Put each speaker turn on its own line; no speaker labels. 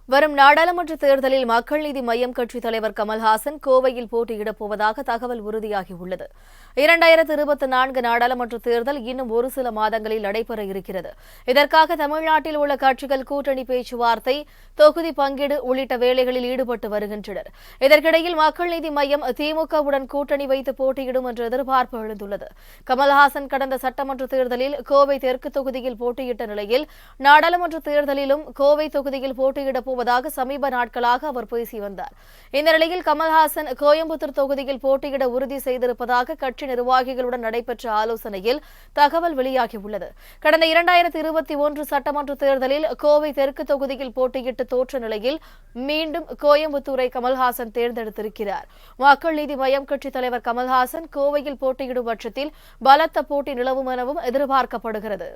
வரும் நாடாளுமன்ற தேர்தலில் மக்கள் நீதி மய்யம் கட்சித் தலைவர் கமல்ஹாசன் கோவையில் போட்டியிடப் போவதாக தகவல் உறுதியாகியுள்ளது. 2024 நாடாளுமன்ற தேர்தல் இன்னும் ஒரு சில மாதங்களில் நடைபெற இருக்கிறது. இதற்காக தமிழ்நாட்டில் உள்ள கட்சிகள் கூட்டணி பேச்சுவார்த்தை, தொகுதி பங்கீடு உள்ளிட்ட வேலைகளில் ஈடுபட்டு வருகின்றனர். இதற்கிடையில் மக்கள் நீதி மய்யம் திமுகவுடன் கூட்டணி வைத்து போட்டியிடும் என்ற எதிர்பார்ப்பு எழுந்துள்ளது. கமல்ஹாசன் கடந்த சட்டமன்ற தேர்தலில் கோவை தெற்கு தொகுதியில் போட்டியிட்ட நிலையில் நாடாளுமன்ற தேர்தலிலும் கோவை தொகுதியில் போட்டியிடப் போவதாக சமீப நாட்களாக அவர் பேசி வந்தார். இந்த நிலையில் கமல்ஹாசன் கோயம்புத்தூர் தொகுதியில் போட்டியிட உறுதி செய்திருப்பதாக கட்சி நிர்வாகிகளுடன் நடைபெற்ற ஆலோசனையில் தகவல் வெளியாகியுள்ளது. கடந்த 2021 சட்டமன்ற தேர்தலில் கோவை தெற்கு தொகுதியில் போட்டியிட்டு தோற்ற நிலையில் மீண்டும் கோயம்புத்தூரை கமல்ஹாசன் தேர்ந்தெடுத்திருக்கிறார். மக்கள் நீதி மய்யம் கட்சித் தலைவர் கமல்ஹாசன் கோவையில் போட்டியிடும் பட்சத்தில் பலத்த போட்டி நிலவும் எனவும் எதிர்பார்க்கப்படுகிறது.